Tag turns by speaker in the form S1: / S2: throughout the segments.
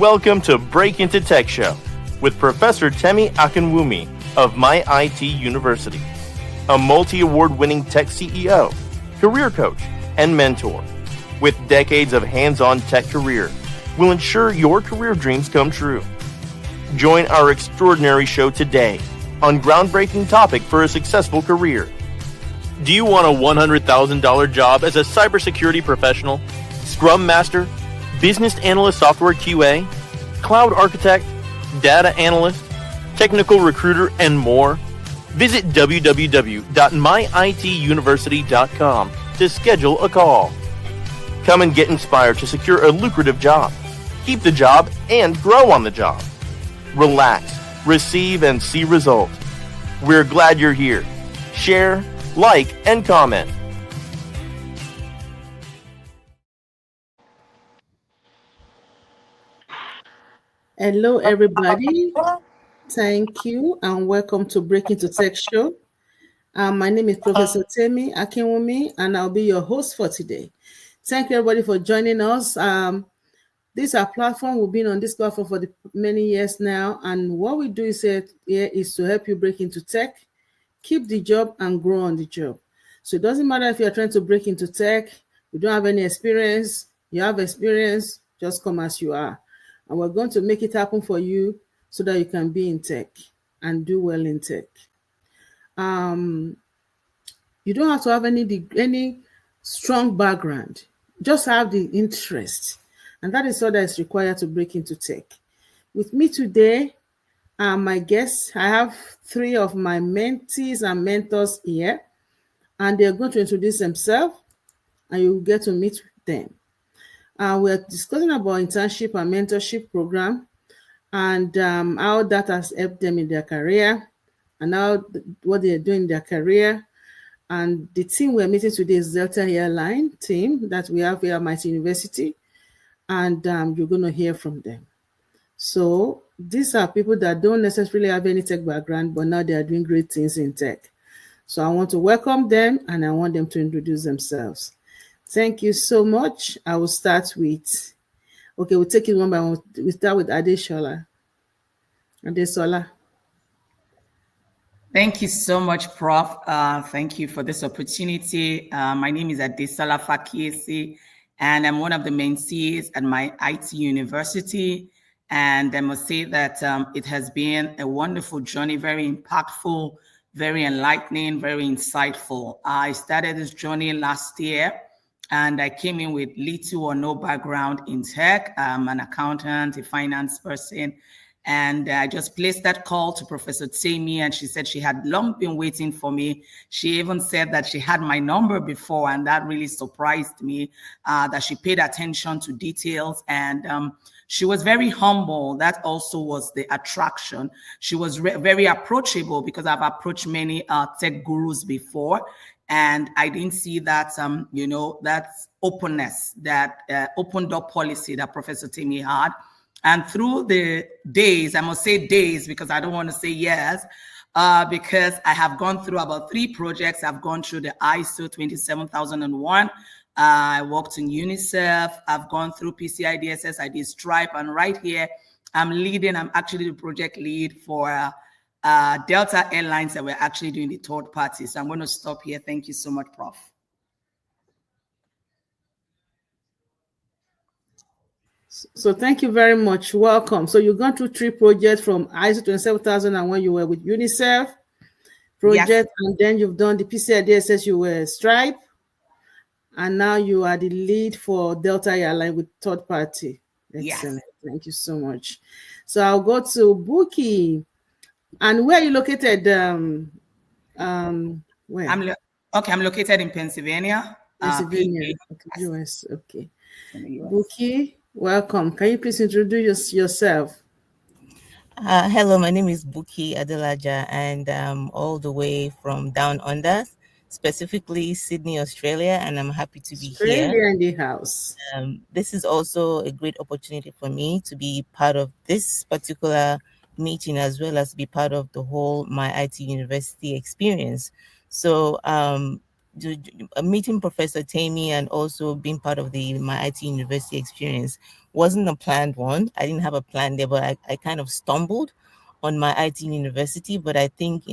S1: Welcome to Break Into Tech Show with Professor Temi Akinwumi of MyITUniversity, a multi-award winning tech CEO, career coach, and mentor. With decades of hands-on tech career, will ensure your career dreams come true. Join our extraordinary show today on groundbreaking topic for a successful career. Do you want a $100,000 job as a cybersecurity professional, Scrum Master, Business Analyst Software QA, Cloud Architect, Data Analyst, Technical Recruiter, and more? Visit www.myituniversity.com to schedule a call. Come and get inspired to secure a lucrative job, keep the job, and grow on the job. Relax, receive, and see results. We're glad you're here. Share, like, and comment.
S2: Hello, everybody. Thank you, and welcome to Break Into Tech Show. My name is Professor Temi Akinwumi, and I'll be your host for today. Thank you, everybody, for joining us. This is our platform. We've been on this platform for many years now, and what we do here is to help you break into tech, keep the job, and grow on the job. So it doesn't matter if you're trying to break into tech, you don't have any experience, you have experience, just come as you are. And we're going to make it happen for you so that you can be in tech and do well in tech. You don't have to have any strong background. Just have the interest. And that is all that is required to break into tech. With me today are my guests. I have three of my mentees and mentors here, and they're going to introduce themselves, and you will get to meet them. We're discussing about internship and mentorship program, and how that has helped them in their career, and how what they're doing in their career. And the team we're meeting today is Delta Airlines team that we have here at MyITUniversity, and you're going to hear from them. So these are people that don't necessarily have any tech background, but now they are doing great things in tech. So I want to welcome them, and I want them to introduce themselves. Thank you so much. I will start with, we'll take it one by one. We start with Adesola.
S3: Thank you so much, Prof. Thank you for this opportunity. My name is Adesola Fakiesi, and I'm one of the mentees at MyITUniversity. And I must say that it has been a wonderful journey, very impactful, very enlightening, very insightful. I started this journey last year, and I came in with little or no background in tech. I'm an accountant, a finance person. And I just placed that call to Professor Temi, and she said she had long been waiting for me. She even said that she had my number before, and that really surprised me, that she paid attention to details, and she was very humble. That also was the attraction. She was very approachable, because I've approached many tech gurus before, and I didn't see that, that openness, that open door policy that Professor Temi had. And through the days, I must say days, because I don't want to say years, because I have gone through about 3 projects. I've gone through the ISO 27001. I worked in UNICEF. I've gone through PCI-DSS. I did Stripe. And right here, I'm actually the project lead for Delta Airlines, and we're actually doing the third party. So I'm going to stop here. Thank you so much, Prof.
S2: So thank you very much. Welcome. So you've gone through 3 projects from ISO 27001. You were with UNICEF project, yes. And then you've done the PCI-DSS. You were Stripe, and now you are the lead for Delta Airlines with third party. Excellent. Yes. Thank you so much. So I'll go to Buki. And where are you located? Where?
S3: I'm located in Pennsylvania.
S2: Pennsylvania, US. Okay. Buki, welcome. Can you please introduce yourself?
S4: Hello, my name is Buki Adelaja, and I'm all the way from down under, specifically Sydney, Australia, and I'm happy to be here.
S2: Australia in the house.
S4: This is also a great opportunity for me to be part of this particular meeting, as well as be part of the whole MyITUniversity experience. So meeting Professor Temi and also being part of the MyITUniversity experience wasn't a planned one. I didn't have a plan there, but I kind of stumbled on my IT university. But I think,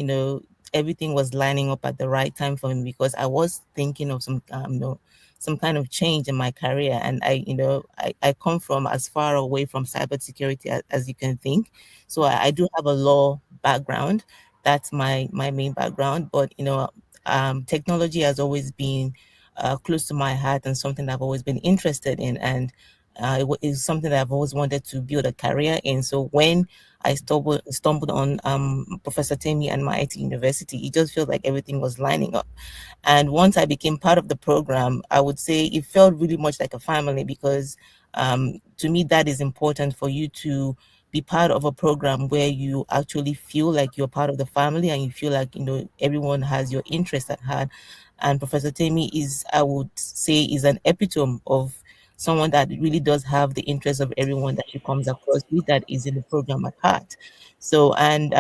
S4: everything was lining up at the right time for me, because I was thinking of some kind of change in my career. And I come from as far away from cybersecurity as you can think. So I do have a law background. That's my main background. But, technology has always been close to my heart and something that I've always been interested in. And is something that I've always wanted to build a career in. So when I stumbled on Professor Temi and MyITUniversity, it just felt like everything was lining up. And once I became part of the program, I would say it felt really much like a family, because to me, that is important, for you to be part of a program where you actually feel like you're part of the family, and you feel like, everyone has your interest at heart. And Professor Temi is, I would say, is an epitome of someone that really does have the interest of everyone that she comes across with, that is in the program at heart. So, and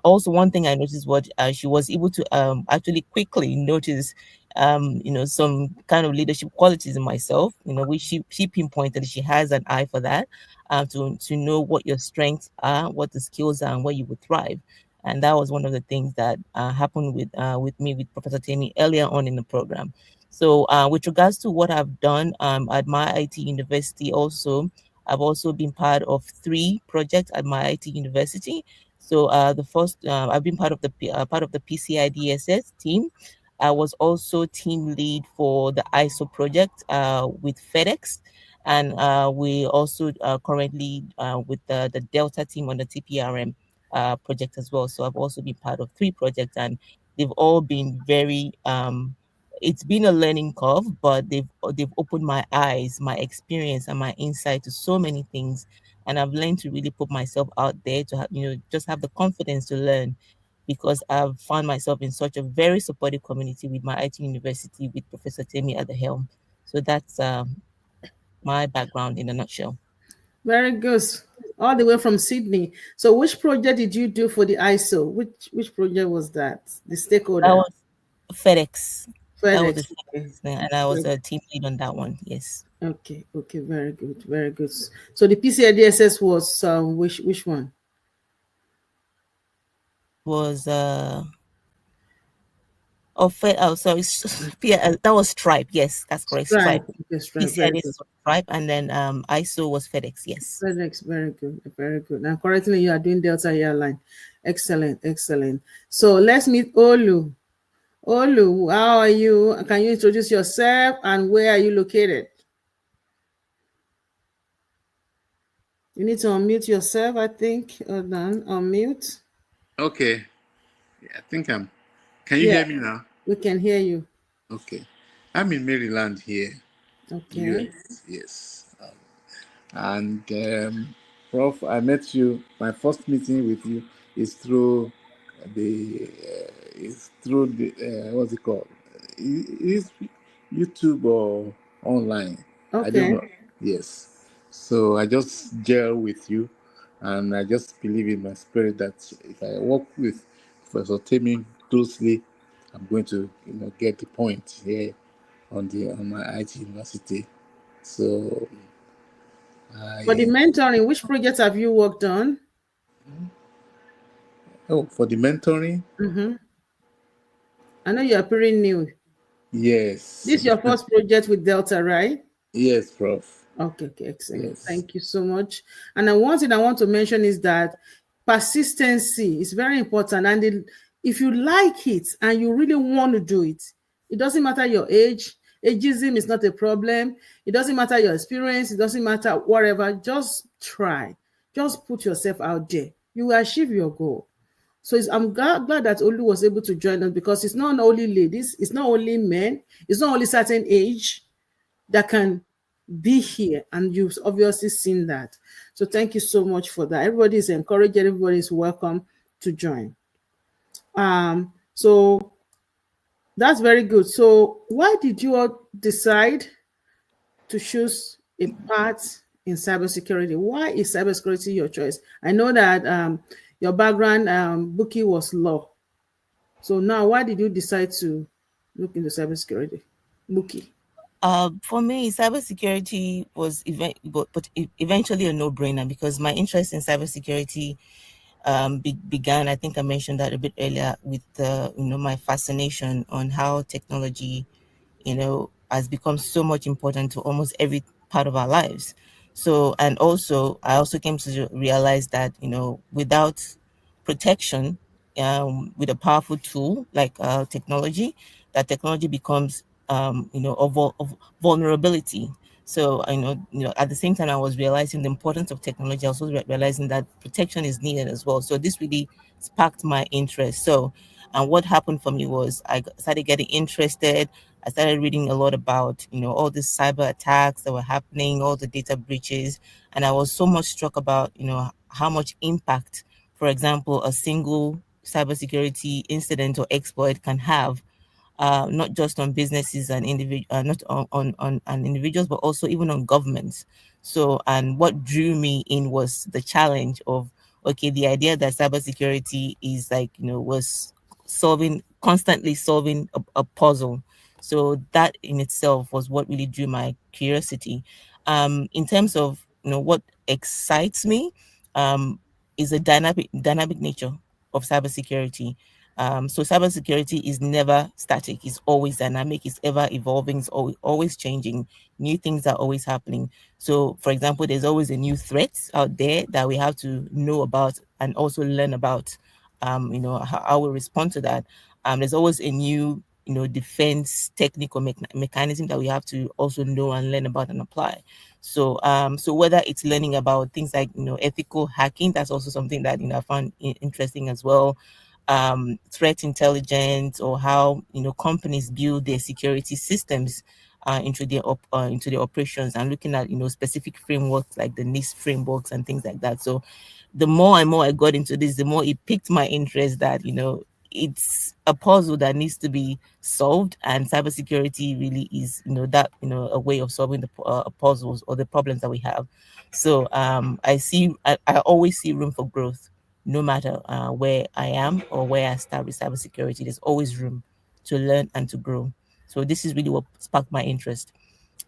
S4: also one thing I noticed, what she was able to actually quickly notice some kind of leadership qualities in myself, which she pinpointed. She has an eye for that, to know what your strengths are, what the skills are, and where you would thrive. And that was one of the things that happened with me, with Professor Temi, earlier on in the program. So with regards to what I've done at MyITUniversity also, I've also been part of 3 projects at MyITUniversity. So the first, I've been part of the PCI-DSS team. I was also team lead for the ISO project with FedEx. And we also currently with the Delta team on the TPRM project as well. So I've also been part of 3 projects, and they've all been very it's been a learning curve, but they've opened my eyes, my experience, and my insight to so many things. And I've learned to really put myself out there to have, just have the confidence to learn, because I've found myself in such a very supportive community with MyITUniversity, with Professor Temi at the helm. So that's my background in a nutshell.
S2: Very good. All the way from Sydney. So which project did you do for the ISO? Which project was that? The stakeholder?
S4: That was FedEx. That was
S2: FedEx.
S4: the FedEx, and I was a team lead on that one. Yes.
S2: Okay. Very good. Very good. So the PCI-DSS was which one?
S4: Was sorry, that was Stripe. Yes, that's correct. Stripe.
S2: Okay, Stripe. Very good.
S4: Stripe, and then ISO was FedEx. Yes.
S2: FedEx. Very good. Very good. Now, currently you are doing Delta Airlines. Excellent. So let's meet Olu. Olu, how are you? Can you introduce yourself and where are you located? You need to unmute yourself, I think. Hold on, unmute.
S5: Okay. I think I'm. Can you hear me now?
S2: We can hear you.
S5: Okay. I'm in Maryland here.
S2: Okay.
S5: US, yes. Prof, I met you. My first meeting with you is through the. What's it called? Is YouTube or online?
S2: Okay.
S5: I don't know. Yes. So I just gel with you, and I just believe in my spirit that if I work with Professor Temi closely, I'm going to get the point here on MyITUniversity. So
S2: for the mentoring, which projects have you worked on?
S5: For the mentoring?
S2: I know you're pretty new.
S5: Yes.
S2: This is your first project with Delta, right?
S5: Yes, Prof.
S2: Okay, excellent.
S5: Yes.
S2: Thank you so much. And then one thing I want to mention is that persistency is very important. And if you like it and you really want to do it, it doesn't matter your age. Ageism is not a problem. It doesn't matter your experience. It doesn't matter whatever. Just try. Just put yourself out there. You will achieve your goal. So I'm glad that Olu was able to join us, because it's not only ladies, it's not only men, it's not only certain age that can be here, and you've obviously seen that. So thank you so much for that. Everybody is encouraged. Everybody is welcome to join. So that's very good. So why did you all decide to choose a path in cybersecurity? Why is cybersecurity your choice? I know that your background, Buki, was law. So now, why did you decide to look into cybersecurity, Buki?
S4: For me, cybersecurity was eventually a no-brainer, because my interest in cybersecurity began. I think I mentioned that a bit earlier, with my fascination on how technology, has become so much important to almost every part of our lives. So, and also, I also came to realize that, without protection, with a powerful tool like technology, that technology becomes, of vulnerability. So I at the same time I was realizing the importance of technology, I was also realizing that protection is needed as well. So this really sparked my interest. So, and what happened for me was started getting interested. I started reading a lot about, all these cyber attacks that were happening, all the data breaches, and I was so much struck about, how much impact, for example, a single cybersecurity incident or exploit can have, not just on businesses and not on individuals, but also even on governments. So, and what drew me in was the challenge of, okay, the idea that cybersecurity is like, was constantly solving a puzzle. So that in itself was what really drew my curiosity. In terms of, what excites me, is a dynamic nature of cybersecurity. So cybersecurity is never static; it's always dynamic. It's ever evolving. It's always changing. New things are always happening. So, for example, there's always a new threat out there that we have to know about and also learn about. How we respond to that. There's always a new, defense technical mechanism that we have to also know and learn about and apply. So, so whether it's learning about things like, ethical hacking, that's also something that, I found interesting as well. Threat intelligence, or how, companies build their security systems into their operations, and looking at, specific frameworks like the NIST frameworks and things like that. So the more and more I got into this, the more it piqued my interest that, it's a puzzle that needs to be solved, and cybersecurity really is, that, a way of solving the puzzles or the problems that we have. So I always see room for growth, no matter where I am or where I start with cybersecurity. There's always room to learn and to grow. So this is really what sparked my interest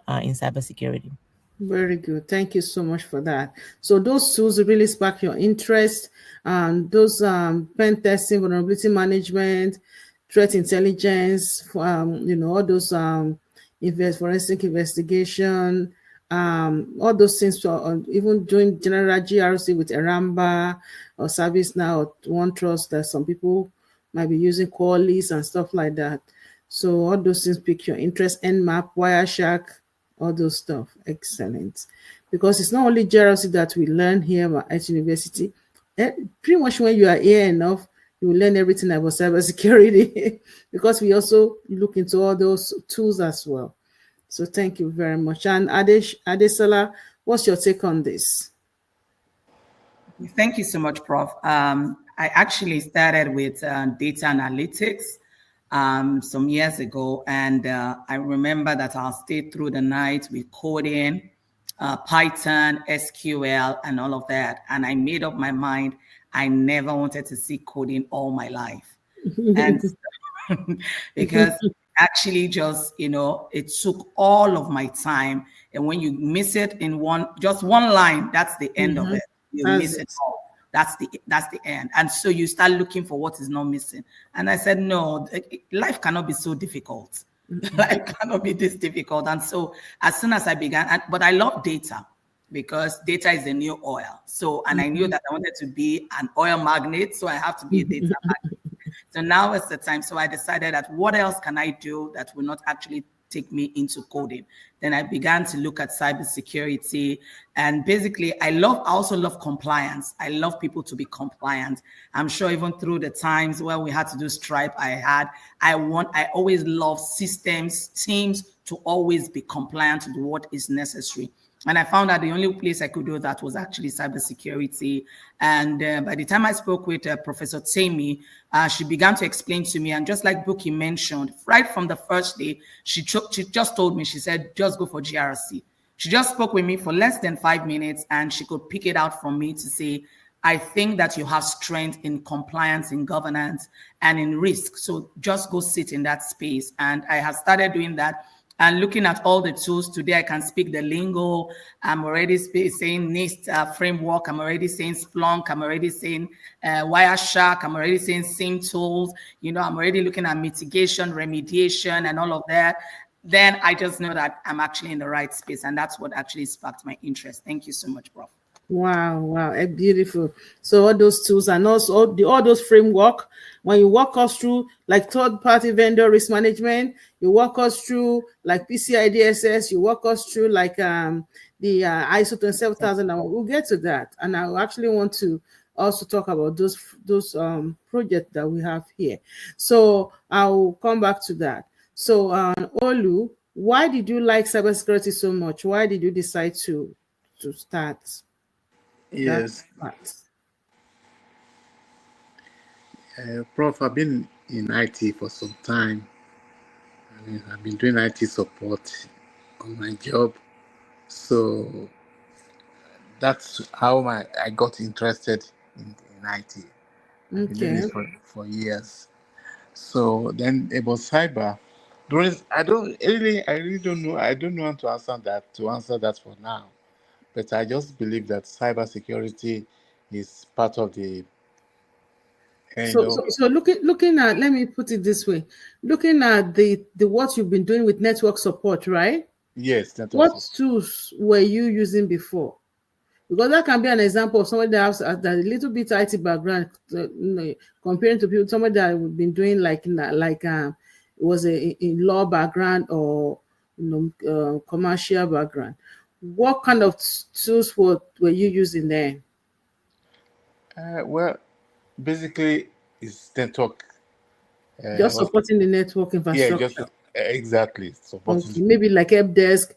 S4: in cybersecurity.
S2: Very good. Thank you so much for that. So those tools really spark your interest. Those pen testing, vulnerability management, threat intelligence, all those forensic investigation, all those things. Even doing general GRC with Eramba or ServiceNow or OneTrust, that some people might be using Qualys and stuff like that. So all those things pique your interest. Nmap, Wireshark, all those stuff. Excellent. Because it's not only GRC that we learn here at university. Pretty much when you are here enough, you will learn everything about cybersecurity because we also look into all those tools as well. So thank you very much. And Adesola, what's your take on this?
S3: Thank you so much, Prof. I actually started with data analytics some years ago, and I remember that I stayed through the night with coding, Python, SQL, and all of that. And I made up my mind I never wanted to see coding all my life, and because actually just it took all of my time. And when you miss it in just one line, that's the end of it. You miss it all. That's the end. And so you start looking for what is not missing. And I said, no, life cannot be so difficult. Life cannot be this difficult. And so as soon as I began, but I love data because data is the new oil. So, and I knew that I wanted to be an oil magnate, so I have to be a data magnate. So now is the time. So I decided that what else can I do that will not actually take me into coding? Then I began to look at cybersecurity, and basically I also love compliance. I love people to be compliant. I'm sure even through the times where we had to do Stripe, I always love systems, teams to always be compliant to what is necessary. And I found that the only place I could do that was actually cybersecurity. And by the time I spoke with Professor Temi, she began to explain to me, and just like Buki mentioned, right from the first day, she just told me, she said, just go for GRC. She just spoke with me for less than 5 minutes, and she could pick it out from me to say, I think that you have strength in compliance, in governance, and in risk. So just go sit in that space. And I have started doing that. And looking at all the tools today, I can speak the lingo. I'm already saying NIST framework. I'm already saying Splunk. I'm already saying Wireshark. I'm already saying SIM tools. You know, I'm already looking at mitigation, remediation, and all of that. Then I just know that I'm actually in the right space. And that's what actually sparked my interest. Thank you so much, Prof.
S2: Wow, beautiful. So all those tools and also all those framework, when you walk us through like third-party vendor risk management, you walk us through like PCI-DSS, you walk us through like the ISO 27000, and we'll get to that. And I actually want to also talk about those projects that we have here. So I'll come back to that. So Olu, why did you like cybersecurity so much? Why did you decide to start?
S5: Yes. Prof, I've been in IT for some time. I mean, I've been doing IT support on my job. So that's how I got interested in IT. I've been doing it for years. So then about cyber, I really don't know. I don't know how to answer that for now. But I just believe that cybersecurity is part of the.
S2: So looking at, let me put it this way, looking at the what you've been doing with network support, right?
S5: Yes.
S2: What tools were you using before? Because that can be an example of somebody that has a little bit IT background, comparing to people, somebody that have been doing it was a law background or commercial background. What kind of tools were you using there?
S5: Well, basically, it's network.
S2: Just supporting the network infrastructure.
S5: Yeah, just exactly supporting.
S2: Okay, maybe like help desk,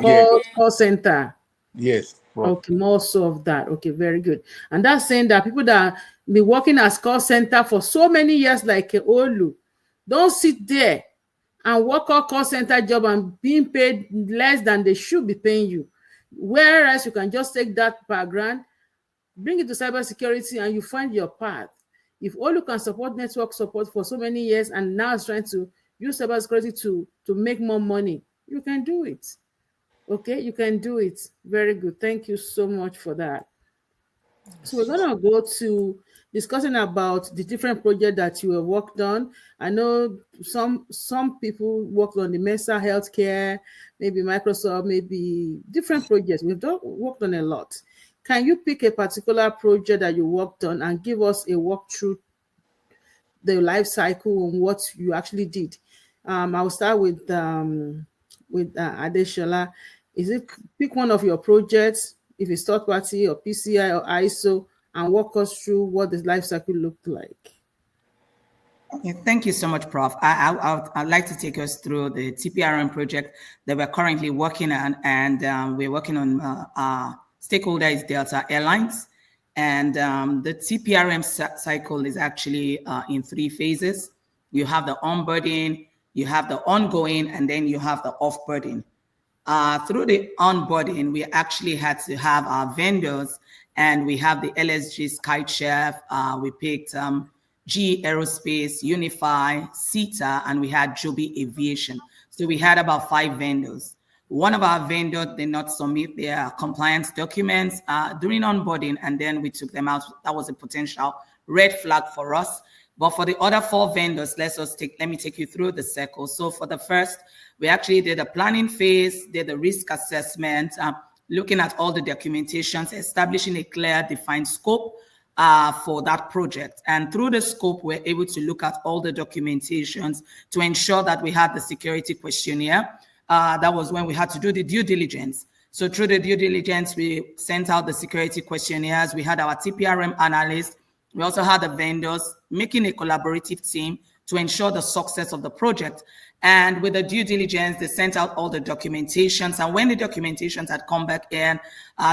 S2: call center.
S5: Yes.
S2: Okay, more so of that. Okay, very good. And that's saying that people that be working as call center for so many years, like Olu, don't sit there and work a call center job and being paid less than they should be paying you. Whereas you can just take that background, bring it to cybersecurity, and you find your path. If Olu can support network support for so many years and now is trying to use cybersecurity to make more money, you can do it. Okay, you can do it. Very good. Thank you so much for that. So we're going to go to discussing about the different projects that you have worked on. I know some people worked on the Mesa Healthcare, maybe Microsoft, maybe different projects. We've worked on a lot. Can you pick a particular project that you worked on and give us a walkthrough the life cycle and what you actually did? I'll start with Adeshola. Pick one of your projects, if it's third party or PCI or ISO, and walk us through what the life cycle looked like.
S3: Yeah, thank you so much, Prof. I'd like to take us through the TPRM project that we're currently working on, and we're working on our stakeholder is Delta Airlines. And the TPRM cycle is actually in 3 phases. You have the onboarding, you have the ongoing, and then you have the offboarding. Through the onboarding, we actually had to have our vendors, and we have the LSG SkyChef, we picked GE Aerospace, Unify, CETA, and we had Joby Aviation. So we had about 5 vendors. One of our vendors did not submit their compliance documents during onboarding, and then we took them out. That was a potential red flag for us. But for the other 4 vendors, let me take you through the cycle. So for the first, we actually did a planning phase, did a risk assessment, looking at all the documentations, establishing a clear, defined scope for that project. And through the scope, we're able to look at all the documentations to ensure that we had the security questionnaire. That was when we had to do the due diligence. So through the due diligence, we sent out the security questionnaires. We had our TPRM analyst. We also had the vendors making a collaborative team to ensure the success of the project. And with the due diligence, they sent out all the documentations. And when the documentations had come back in,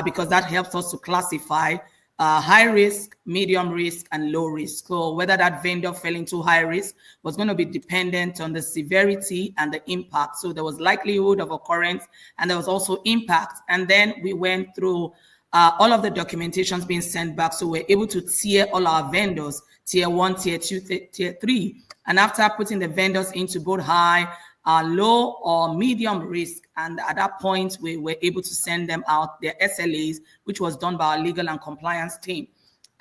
S3: because that helps us to classify high risk, medium risk, and low risk. So whether that vendor fell into high risk was going to be dependent on the severity and the impact. So there was likelihood of occurrence, and there was also impact. And then we went through all of the documentations being sent back. So we're able to tier all our vendors, tier 1, tier 2, tier 3. And after putting the vendors into both high, low or medium risk. And at that point, we were able to send them out their SLAs, which was done by our legal and compliance team.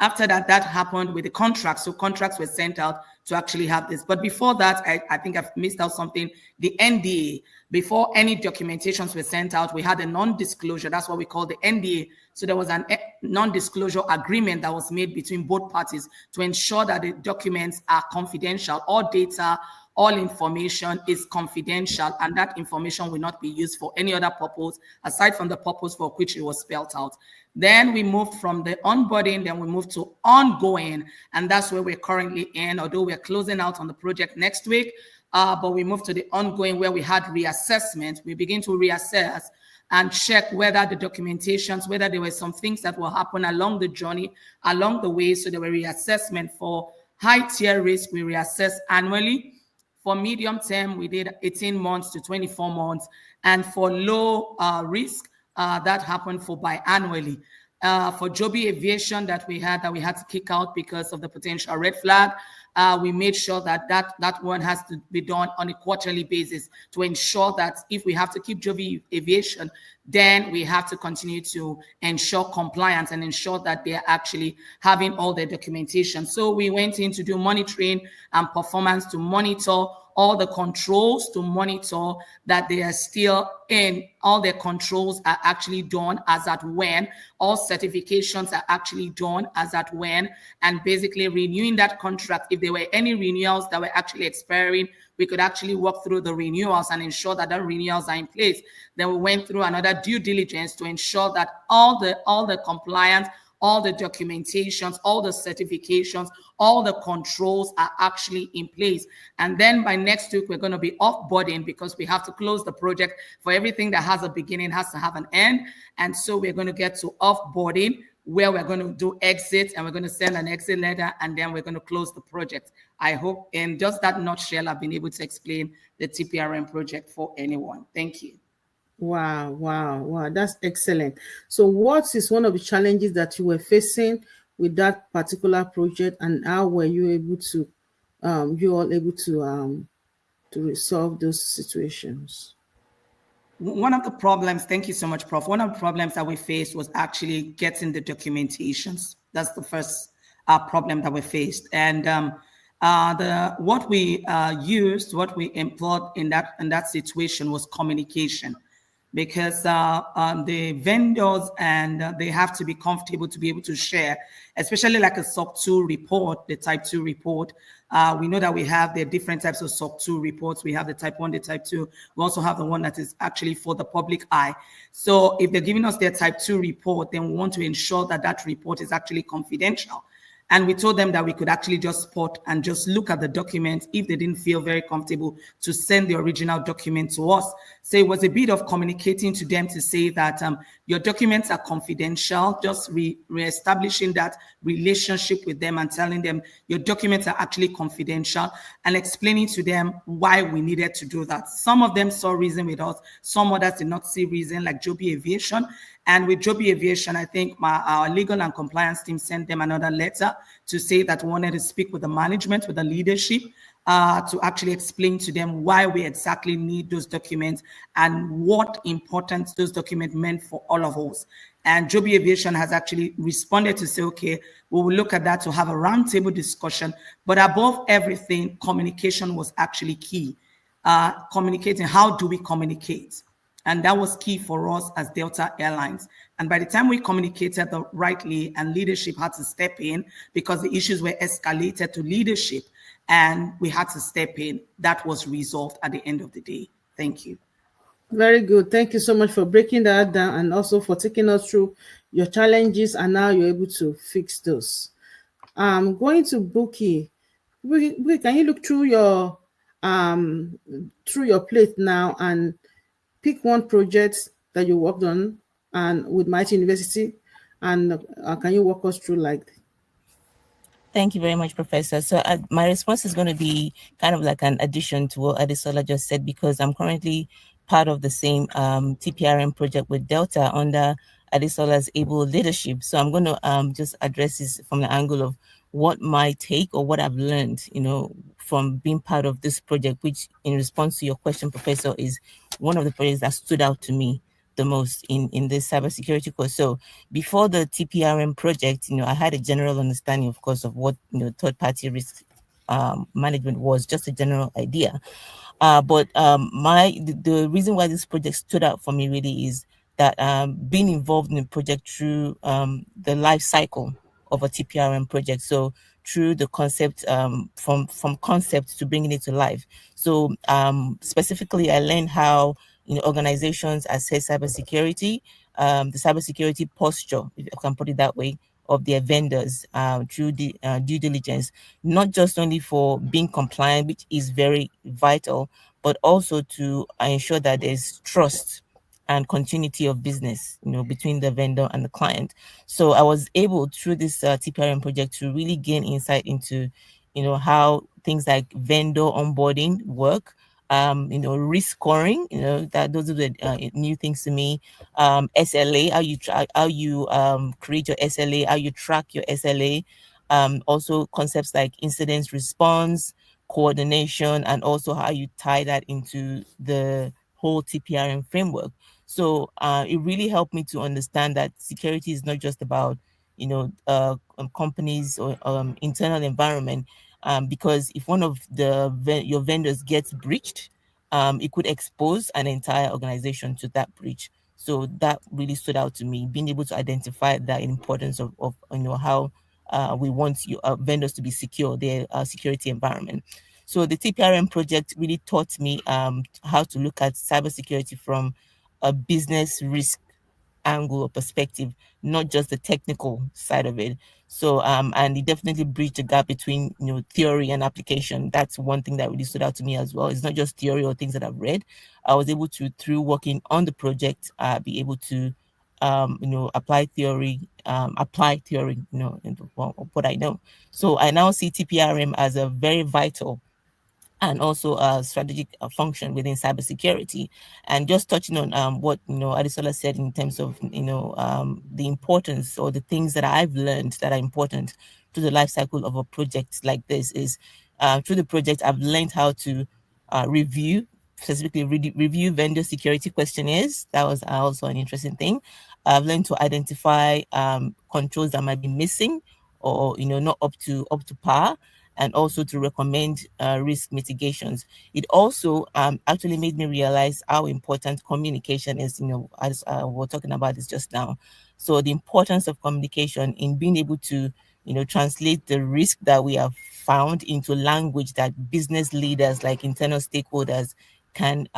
S3: After that, that happened with the contracts. So contracts were sent out to actually have this. But before that, I think I've missed out something. The NDA, before any documentations were sent out, we had a non-disclosure. That's what we call the NDA. So there was a non-disclosure agreement that was made between both parties to ensure that the documents are confidential. All data, all information is confidential, and that information will not be used for any other purpose aside from the purpose for which it was spelled out. Then we moved from the onboarding, then we moved to ongoing, and that's where we're currently in, although we're closing out on the project next week, but we moved to the ongoing where we had reassessment. We begin to reassess and check whether the documentations, whether there were some things that will happen along the journey, along the way. So there were reassessment for high tier risk, we reassess annually. For medium term, we did 18 months to 24 months. And for low risk, that happened for biannually. For Joby Aviation that we had to kick out because of the potential red flag, we made sure that one has to be done on a quarterly basis to ensure that if we have to keep Joby Aviation, then we have to continue to ensure compliance and ensure that they're actually having all their documentation. So we went in to do monitoring and performance to monitor all the controls, to monitor that they are still in, all their controls are actually done as at when, all certifications are actually done as at when, and basically renewing that contract. If there were any renewals that were actually expiring, we could actually walk through the renewals and ensure that the renewals are in place. Then we went through another due diligence to ensure that all the compliance, all the documentations, all the certifications, all the controls are actually in place. And then by next week, we're going to be offboarding because we have to close the project. For everything that has a beginning has to have an end. And so we're going to get to offboarding, where we're going to do exit, and we're going to send an exit letter, and then we're going to close the project. I hope in just that nutshell, I've been able to explain the TPRM project for anyone. Thank you.
S2: Wow. That's excellent. So what is one of the challenges that you were facing with that particular project, and how were you able to, to resolve those situations?
S3: One of the problems, thank you so much, Prof. One of the problems that we faced was actually getting the documentations. That's the first problem that we faced. And what we employed in that situation was communication, because the vendors and they have to be comfortable to be able to share, especially like a SOC 2 report, the type 2 report. We know that we have the different types of SOC 2 reports. We have the type 1, the type 2. We also have the one that is actually for the public eye. So if they're giving us their type 2 report, then we want to ensure that that report is actually confidential. And we told them that we could actually just spot and just look at the document if they didn't feel very comfortable to send the original document to us. So it was a bit of communicating to them to say that your documents are confidential, just reestablishing that relationship with them and telling them your documents are actually confidential, and explaining to them why we needed to do that. Some of them saw reason with us, some others did not see reason, like Joby Aviation. And with Joby Aviation, I think our legal and compliance team sent them another letter to say that we wanted to speak with the management, with the leadership, to actually explain to them why we exactly need those documents and what importance those documents meant for all of us. And Joby Aviation has actually responded to say, okay, we will look at that to have a roundtable discussion. But above everything, communication was actually key. Communicating, how do we communicate? And that was key for us as Delta Airlines. And by the time we communicated rightly, and leadership had to step in because the issues were escalated to leadership and we had to step in, that was resolved at the end of the day. Thank you.
S2: Very good. Thank you so much for breaking that down, and also for taking us through your challenges, and now you're able to fix those. Going to Buki. Buki, can you look through your plate now and pick one project that you worked on and with MyITUniversity, and can you walk us through like?
S4: Thank you very much, Professor. So my response is going to be kind of like an addition to what Adesola just said, because I'm currently part of the same TPRM project with Delta under Adesola's able leadership. So I'm going to just address this from the angle of what my take or what I've learned, from being part of this project, which in response to your question, Professor, is one of the projects that stood out to me the most in this cybersecurity course. So before the TPRM project, I had a general understanding, of course, of what third-party risk management was, just a general idea. But the reason why this project stood out for me really is that being involved in the project through the life cycle of a TPRM project. So through the concept, from concept to bringing it to life. So specifically, I learned how organizations assess cybersecurity, the cybersecurity posture, if I can put it that way, of their vendors through the due diligence, not just only for being compliant, which is very vital, but also to ensure that there's trust and continuity of business, between the vendor and the client. So I was able through this TPRM project to really gain insight into, how things like vendor onboarding work, risk scoring, that those are the new things to me. SLA, how you create your SLA, how you track your SLA. Also concepts like incident response, coordination, and also how you tie that into the whole TPRM framework. So it really helped me to understand that security is not just about, companies or internal environment, because if one of your vendors gets breached, it could expose an entire organization to that breach. So that really stood out to me, being able to identify the importance of how we want vendors to be secure, their security environment. So the TPRM project really taught me how to look at cybersecurity from a business risk angle or perspective, not just the technical side of it. So and it definitely bridged the gap between theory and application. That's one thing that really stood out to me as well. It's not just theory or things that I've read. I was able to, through working on the project, be able to apply theory, into what I know. So I now see TPRM as a very vital and also a strategic function within cybersecurity. And just touching on what Adesola said in terms of the importance or the things that I've learned that are important to the life cycle of a project like this is through the project I've learned how to specifically review vendor security questionnaires. That was also an interesting thing. I've learned to identify controls that might be missing or not up to par, and also to recommend risk mitigations. It also actually made me realize how important communication is, as we're talking about this just now. So the importance of communication in being able to, translate the risk that we have found into language that business leaders, like internal stakeholders, can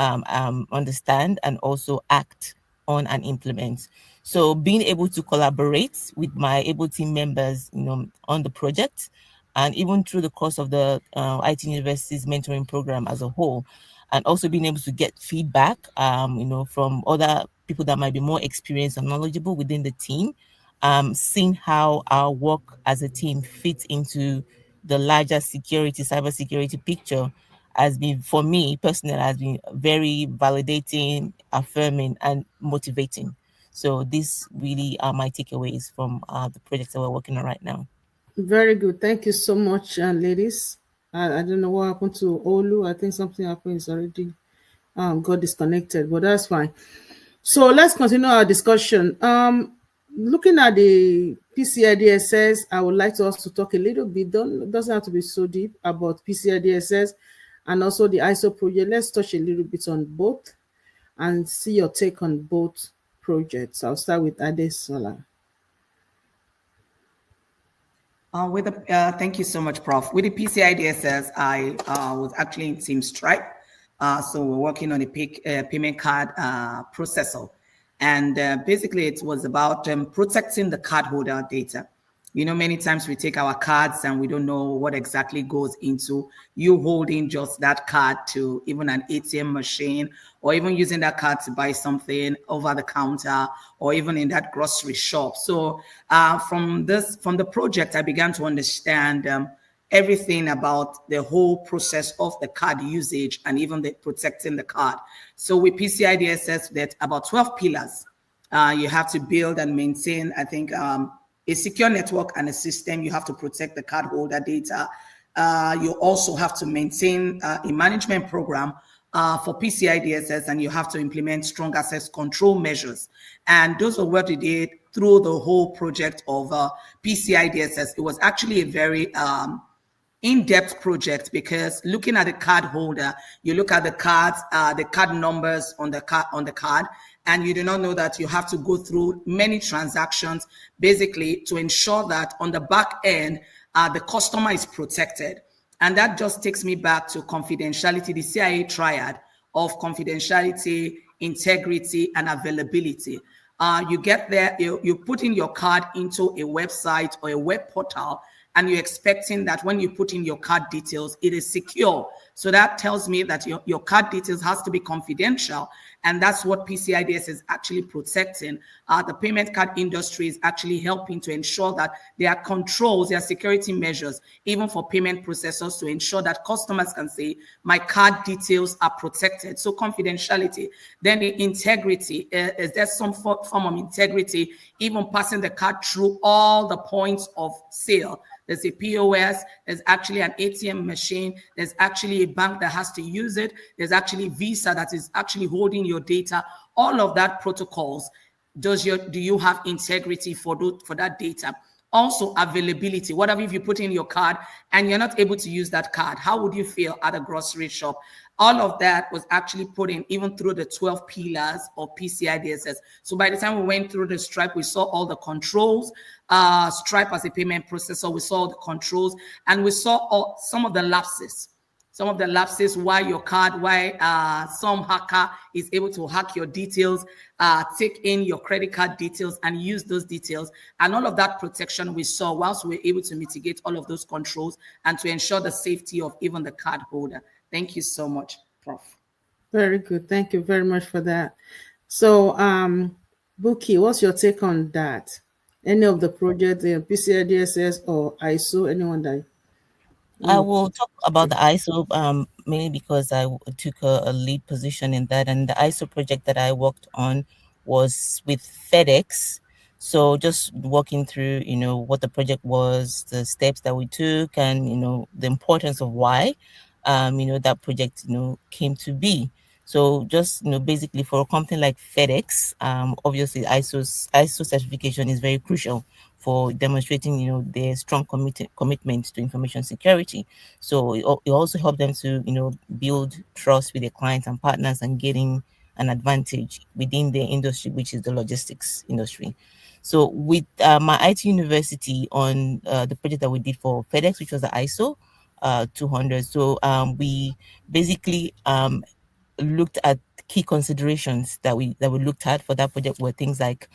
S4: understand and also act on and implement. So being able to collaborate with my able team members, on the project, and even through the course of the MyITUniversity's mentoring program as a whole, and also being able to get feedback, from other people that might be more experienced and knowledgeable within the team, seeing how our work as a team fits into the larger cybersecurity picture has been, for me personally, has been very validating, affirming, and motivating. So these really are my takeaways from the projects that we're working on right now.
S2: Very good. Thank you so much, ladies. I don't know what happened to Olu. I think something happened. It's already got disconnected, but that's fine. So let's continue our discussion. Looking at the PCI-DSS, I would like to also talk a little bit, doesn't have to be so deep, about PCI-DSS and also the ISO project. Let's touch a little bit on both and see your take on both projects. I'll start with Adesola.
S3: Thank you so much, Prof. With the PCI-DSS, I was actually in Team Stripe. So we're working on a payment card processor. And basically it was about protecting the cardholder data. Many times we take our cards and we don't know what exactly goes into you holding just that card to even an ATM machine, or even using that card to buy something over the counter, or even in that grocery shop. So from the project, I began to understand everything about the whole process of the card usage and even the protecting the card. So with PCI-DSS, that's about 12 pillars. You have to build and maintain, I think, a secure network and a system, you have to protect the cardholder data. You also have to maintain a management program for PCI-DSS, and you have to implement strong access control measures. And those are what we did through the whole project of PCI-DSS. It was actually a very in-depth project, because looking at the card holder, you look at the cards, the card numbers on the card, and you do not know that you have to go through many transactions, basically to ensure that on the back end, the customer is protected. And that just takes me back to confidentiality, the CIA triad of confidentiality, integrity, and availability. You get there, you put in your card into a website or a web portal, and you're expecting that when you put in your card details, it is secure. So that tells me that your card details has to be confidential. And that's what PCI-DSS is actually protecting. The payment card industry is actually helping to ensure that there are controls, there are security measures, even for payment processors, to ensure that customers can say, my card details are protected. So confidentiality. Then the integrity, is there some form of integrity, even passing the card through all the points of sale? There's a POS, there's actually an ATM machine, there's actually a bank that has to use it, there's actually Visa that is actually holding your data. All of that protocols, do you have integrity for that data? Also availability. What if you put in your card and you're not able to use that card? How would you feel at a grocery shop? All of that was actually put in even through the 12 pillars of PCI-DSS. So by the time we went through the Stripe, we saw all the controls. Stripe as a payment processor, we saw the controls, and we saw some of the lapses. Some of the lapses, why your card, why some hacker is able to hack your details, take in your credit card details and use those details. And all of that protection we saw whilst we were able to mitigate all of those controls and to ensure the safety of even the card holder. Thank you so much, Prof.
S2: Very good. Thank you very much for that. So, Buki, what's your take on that? Any of the projects, PCI DSS or ISO, anyone that?
S4: I will talk about the ISO mainly because I took a lead position in that, and the ISO project that I worked on was with FedEx. So just walking through, what the project was, the steps that we took, and the importance of why, that project, came to be. So just, basically for a company like FedEx, obviously ISO certification is very crucial for demonstrating, their strong commitment to information security. So it also helped them to, build trust with their clients and partners and getting an advantage within their industry, which is the logistics industry. So with MyITUniversity on the project that we did for FedEx, which was the ISO 200. So we basically looked at key considerations that we looked at for that project were things like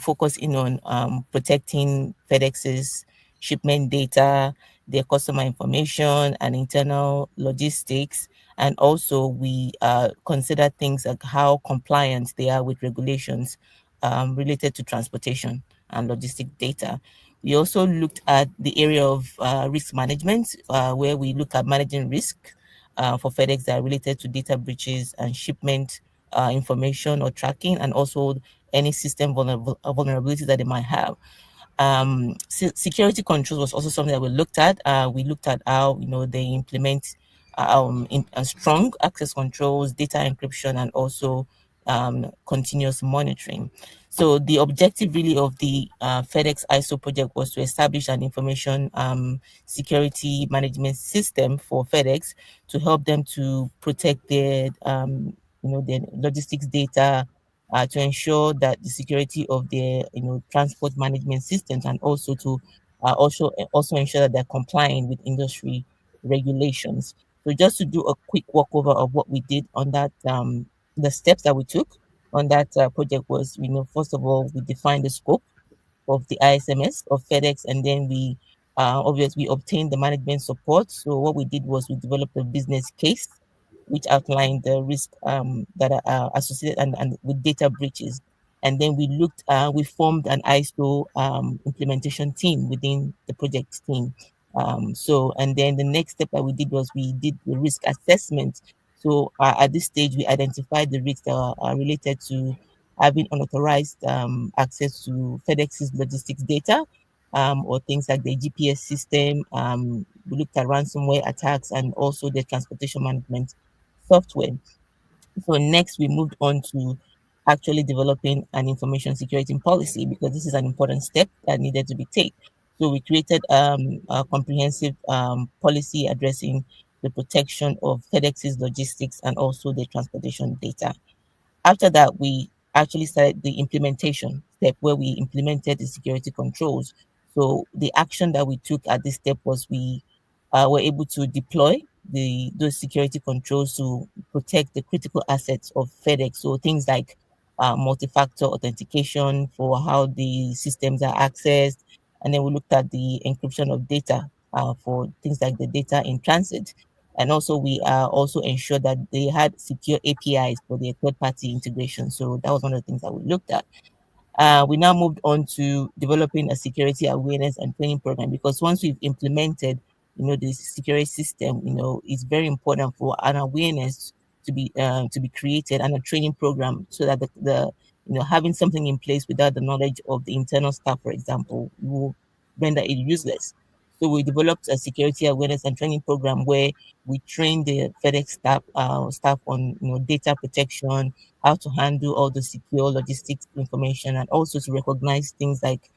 S4: focusing on protecting FedEx's shipment data, their customer information, and internal logistics. And also we consider things like how compliant they are with regulations related to transportation and logistic data. We also looked at the area of risk management, where we look at managing risk for FedEx that are related to data breaches and shipment information or tracking, and also any system vulnerability that they might have. Security controls was also something that we looked at. We looked at how they implement strong access controls, data encryption, and also continuous monitoring. So the objective really of the FedEx ISO project was to establish an information security management system for FedEx to help them to protect their their logistics data, to ensure that the security of their transport management systems, and also to also ensure that they're complying with industry regulations. So just to do a quick walkover of what we did on that, the steps that we took on that project was, first of all, we defined the scope of the ISMS of FedEx, and then we obviously obtained the management support. So what we did was we developed a business case which outlined the risk that are associated and with data breaches. And then we formed an ISO implementation team within the project team. And then the next step that we did was we did the risk assessment. So at this stage, we identified the risks that are related to having unauthorized access to FedEx's logistics data, or things like the GPS system. We looked at ransomware attacks and also the transportation management software. So next, we moved on to actually developing an information security policy, because this is an important step that needed to be taken. So we created a comprehensive policy addressing the protection of FedEx's logistics and also the transportation data. After that, we actually started the implementation step, where we implemented the security controls. So the action that we took at this step was we were able to deploy those security controls to protect the critical assets of FedEx. So things like multi-factor authentication for how the systems are accessed, and then we looked at the encryption of data for things like the data in transit. And also we also ensured that they had secure APIs for their third-party integration. So that was one of the things that we looked at. We now moved on to developing a security awareness and training program, because once we've implemented, the security system, it's very important for an awareness to be created, and a training program, so that the having something in place without the knowledge of the internal staff, for example, will render it useless. So we developed a security awareness and training program where we train the FedEx staff on data protection, how to handle all the secure logistics information, and also to recognize things like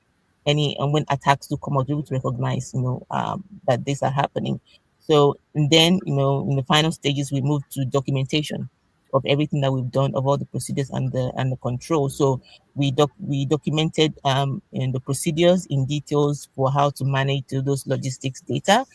S4: and when attacks do come out, be able to recognize that these are happening. So, and then in the final stages, we move to documentation of everything that we've done, of all the procedures and the control. So we documented in the procedures in details for how to manage those logistics data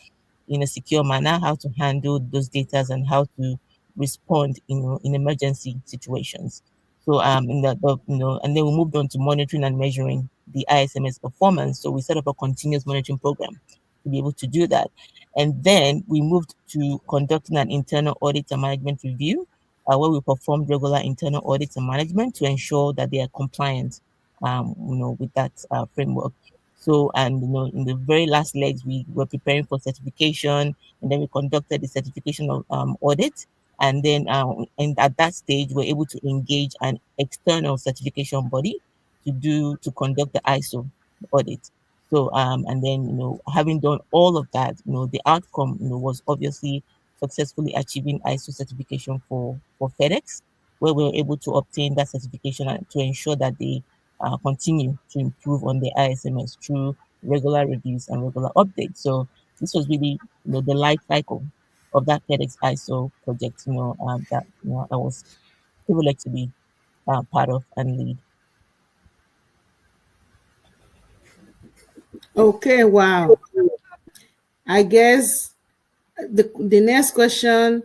S4: in a secure manner, how to handle those data, and how to respond in emergency situations. So and then we moved on to monitoring and measuring the ISMS performance. So we set up a continuous monitoring program to be able to do that. And then we moved to conducting an internal audit and management review, where we performed regular internal audits and management to ensure that they are compliant, with that framework. So, and in the very last legs, we were preparing for certification, and then we conducted the certification of audit. And then, and at that stage, we're able to engage an external certification body to conduct the ISO audit. So, and then, having done all of that, the outcome, was obviously successfully achieving ISO certification for FedEx, where we were able to obtain that certification and to ensure that they continue to improve on the ISMS through regular reviews and regular updates. So this was really, the life cycle of that FedEx ISO project, that I was privileged to be part of and lead.
S2: Okay, wow. I guess the next question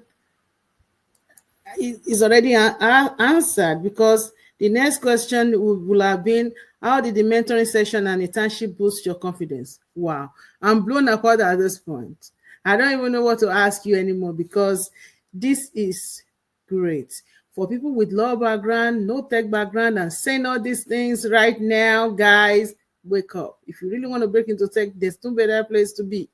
S2: is already answered, because the next question will have been, how did the mentoring session and internship boost your confidence? Wow, I'm blown apart at this point. I don't even know what to ask you anymore, because this is great. For people with low background, no tech background, and saying all these things right now, guys, wake up. If you really want to break into tech, there's no better place to be.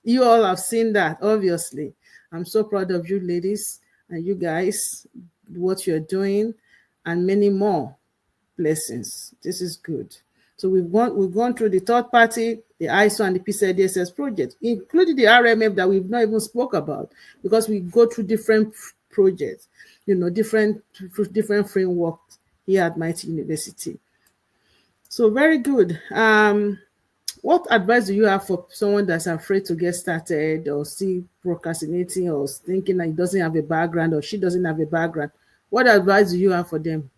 S2: You all have seen that, obviously. I'm so proud of you, ladies, and you guys, what you're doing, and many more blessings. This is good. So we've gone through the third party, the ISO and the PCI-DSS project, including the RMF that we've not even spoke about, because we go through different projects, different frameworks here at MyITUniversity. So very good. What advice do you have for someone that's afraid to get started, or still procrastinating, or thinking that he doesn't have a background, or she doesn't have a background? What advice do you have for them?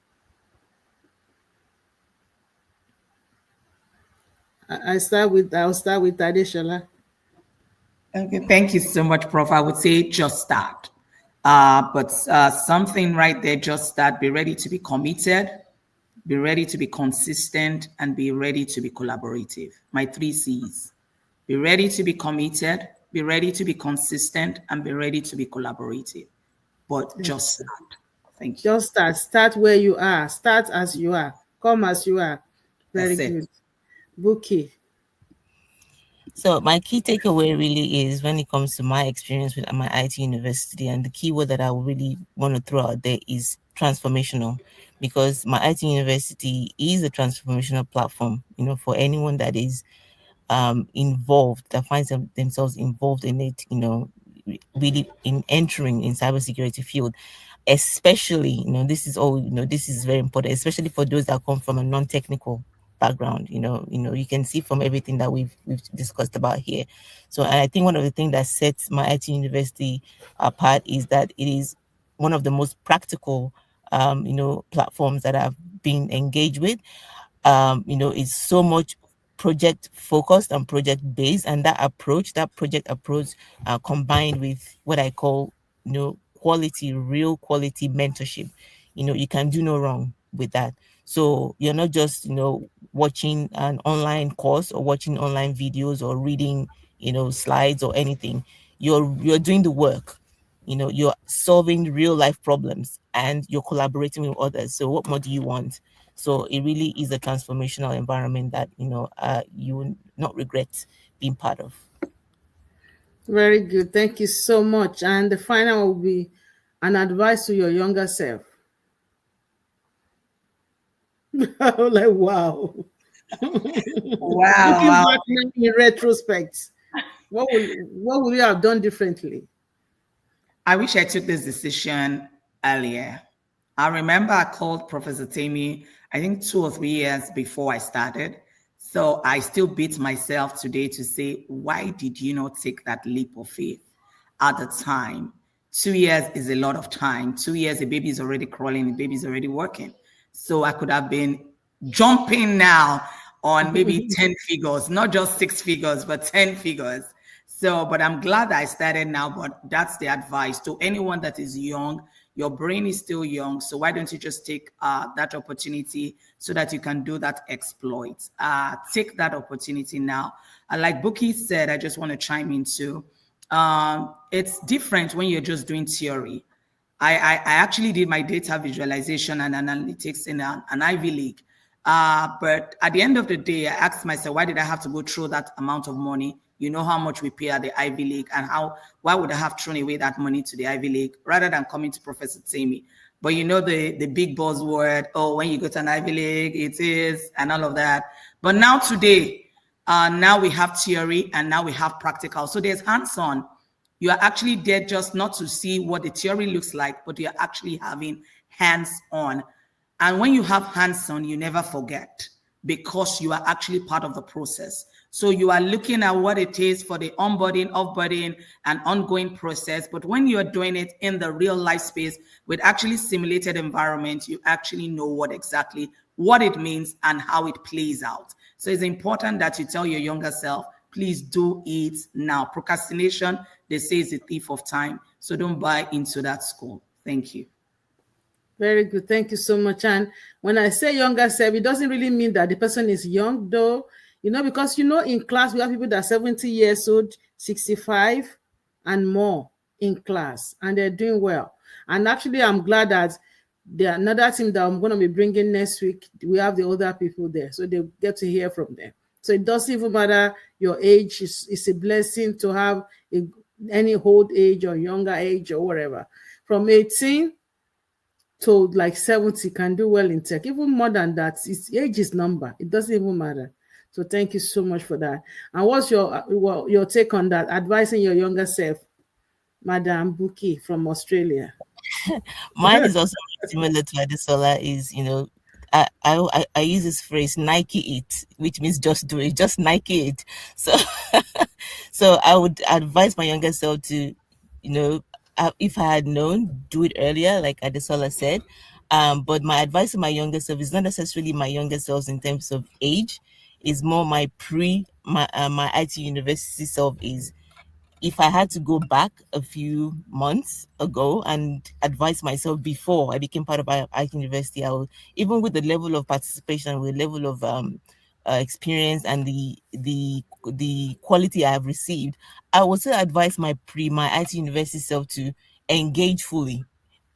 S2: I'll start with Adeshola.
S3: Okay, thank you so much, Prof. I would say just start. But something right there, just start. Be ready to be committed, be ready to be consistent, and be ready to be collaborative. My 3 C's. Be ready to be committed, be ready to be consistent, and be ready to be collaborative. But just start. Thank you.
S2: Just start. Start where you are. Start as you are. Come as you are. Very good. Buki.
S4: So my key takeaway really is, when it comes to my experience with MyITUniversity, and the key word that I really want to throw out there is transformational, because MyITUniversity is a transformational platform, for anyone that is involved, that finds themselves involved in it, really in entering in cybersecurity field, especially, this is all, this is very important, especially for those that come from a non-technical background. You can see from everything that we've discussed about here. So, and I think one of the things that sets MyITUniversity apart is that it is one of the most practical platforms that I've been engaged with. It's so much project focused and project based, and that project approach combined with what I call real quality mentorship. You can do no wrong with that. So you're not just watching an online course or watching online videos or reading slides or anything. You're doing the work. You're solving real life problems and you're collaborating with others. So what more do you want? So it really is a transformational environment that you will not regret being part of.
S2: Very good. Thank you so much. And the final will be an advice to your younger self. Like, wow.
S3: Wow.
S2: Looking back now in retrospect, what would you have done differently?
S3: I wish I took this decision earlier. I remember I called Professor Temi, I think 2 or 3 years before I started. So I still beat myself today to say, why did you not take that leap of faith at the time? 2 years is a lot of time. 2 years, the baby is already crawling, the baby is already working. So I could have been jumping now on maybe 10 figures, not just 6 figures, but 10 figures. So, but I'm glad I started now, but that's the advice to anyone that is young. Your brain is still young. So why don't you just take that opportunity so that you can do that exploit? Take that opportunity now. Like Buki said, I just want to chime in too. It's different when you're just doing theory. I actually did my data visualization and analytics in an Ivy League. But at the end of the day, I asked myself, why did I have to go through that amount of money? You know how much we pay at the Ivy League, and why would I have thrown away that money to the Ivy League rather than coming to Professor Temi? But the big buzzword, when you go to an Ivy League, it is, and all of that. But now today, now we have theory and now we have practical. So there's hands-on. You are actually there just not to see what the theory looks like, but you're actually having hands-on. And when you have hands-on, you never forget because you are actually part of the process. So you are looking at what it is for the onboarding, offboarding, and ongoing process. But when you are doing it in the real life space with actually simulated environment, you actually know what it means and how it plays out. So it's important that you tell your younger self, please do it now. Procrastination, they say, is a thief of time. So don't buy into that school. Thank you.
S2: Very good. Thank you so much. And when I say younger self, it doesn't really mean that the person is young, though. Because, in class, we have people that are 70 years old, 65 and more in class, and they're doing well. And actually, I'm glad that another team that I'm going to be bringing next week, we have the older people there, so they get to hear from them. So it doesn't even matter your age. It's a blessing to have any old age or younger age or whatever. From 18 to like 70 can do well in tech. Even more than that, age is number. It doesn't even matter. So thank you so much for that. And what's your take on that? Advising your younger self, Madam Buki from Australia.
S4: Mine is also similar to Adesola. Is I use this phrase Nike it, which means just do it, just Nike it. So I would advise my younger self to, if I had known, do it earlier, like Adesola said. But my advice to my younger self is not necessarily my younger self in terms of age. Is more my MyITUniversity self. Is if I had to go back a few months ago and advise myself before I became part of MyITUniversity, I would, even with the level of participation, with the level of experience and the quality I have received, I would still advise my MyITUniversity self to engage fully,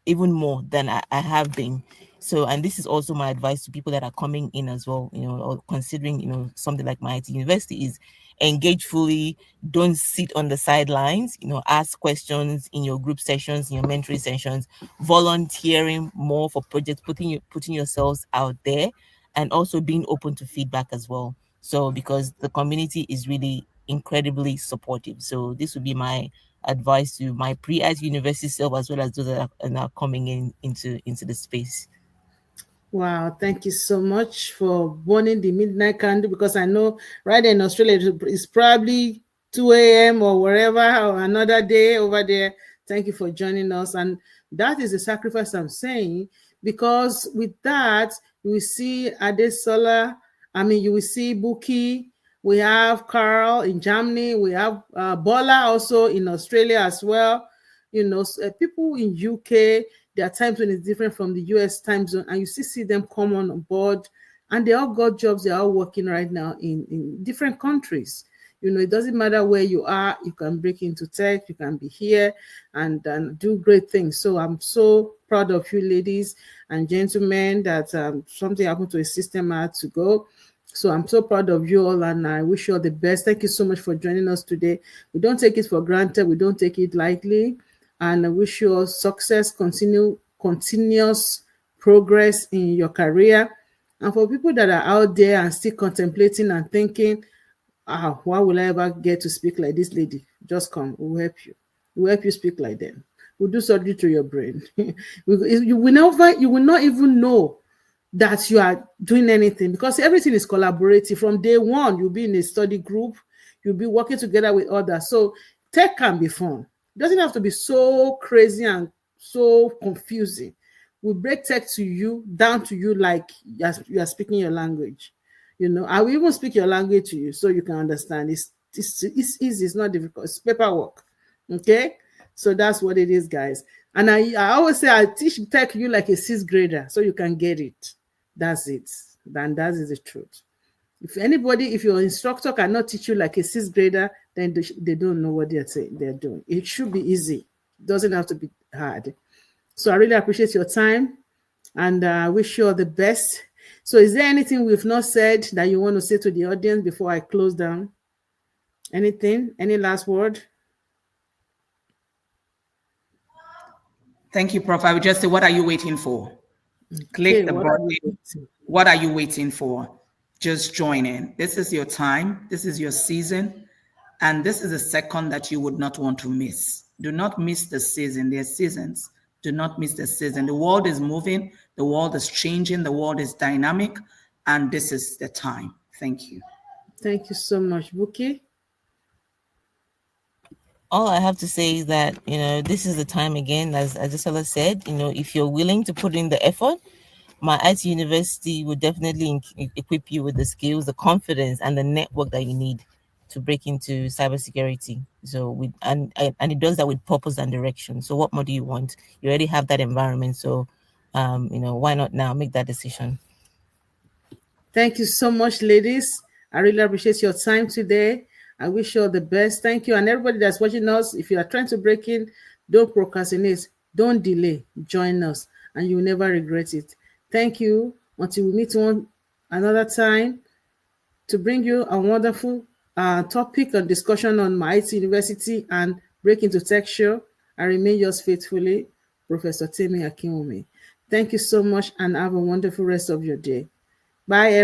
S4: even more than I have been. So, and this is also my advice to people that are coming in as well, or considering, something like MyITUniversity, is engage fully, don't sit on the sidelines, ask questions in your group sessions, in your mentoring sessions, volunteering more for projects, putting yourselves out there, and also being open to feedback as well. So because the community is really incredibly supportive. So this would be my advice to my pre-ITUniversity self, as well as those that are now coming into the space.
S2: Wow, thank you so much for burning the midnight candle, because I know right in Australia it's probably 2 a.m. or wherever, or another day over there. Thank you for joining us. And that is the sacrifice I'm saying, because with that, you will see Adesola, you will see Buki, we have Carl in Germany, we have Bola also in Australia as well. People in UK, there are times when it's different from the US time zone, and you see them come on board, and they all got jobs. They're all working right now in different countries. It doesn't matter where you are. You can break into tech. You can be here and do great things. So I'm so proud of you, ladies and gentlemen, that something happened to a system I had to go. So I'm so proud of you all, and I wish you all the best. Thank you so much for joining us today. We don't take it for granted. We don't take it lightly. And I wish you all success, continuous progress in your career. And for people that are out there and still contemplating and thinking, why will I ever get to speak like this lady? Just come, we'll help you. We'll help you speak like them. We'll do surgery to your brain. You will not even know that you are doing anything, because everything is collaborative. From day one, you'll be in a study group, you'll be working together with others. So tech can be fun. It doesn't have to be so crazy and so confusing. We break tech down to you like you are speaking your language. I will even speak your language to you so you can understand. It's easy, it's not difficult, it's paperwork. Okay, so that's what it is, guys. And I always say I teach tech you like a 6th grader so you can get it. That's it. And that is the truth. If your instructor cannot teach you like a 6th grader, then they don't know what they're doing. It should be easy. It doesn't have to be hard. So I really appreciate your time, and I wish you all the best. So is there anything we've not said that you want to say to the audience before I close down? Anything? Any last word?
S3: Thank you, Prof. I would just say, what are you waiting for? Click the button. What are you waiting for? Just join in. This is your time. This is your season. And this is a second that you would not want to miss. Do not miss the season. There are seasons. Do not miss the season. The world is moving. The world is changing. The world is dynamic. And this is the time. Thank you.
S2: Thank you so much, Buki.
S4: All I have to say is that, this is the time again, as Adesola said, if you're willing to put in the effort, MyITUniversity will definitely equip you with the skills, the confidence, and the network that you need to break into cybersecurity. So and it does that with purpose and direction. So what more do you want? You already have that environment. So, why not now make that decision?
S2: Thank you so much, ladies. I really appreciate your time today. I wish you all the best. Thank you. And everybody that's watching us, if you are trying to break in, don't procrastinate. Don't delay. Join us, and you'll never regret it. Thank you. Until we meet another time to bring you a wonderful topic and discussion on MyITUniversity and Break into Tech Show. I remain yours faithfully, Professor Temi Akinwumi. Thank you so much, and have a wonderful rest of your day. Bye, everyone.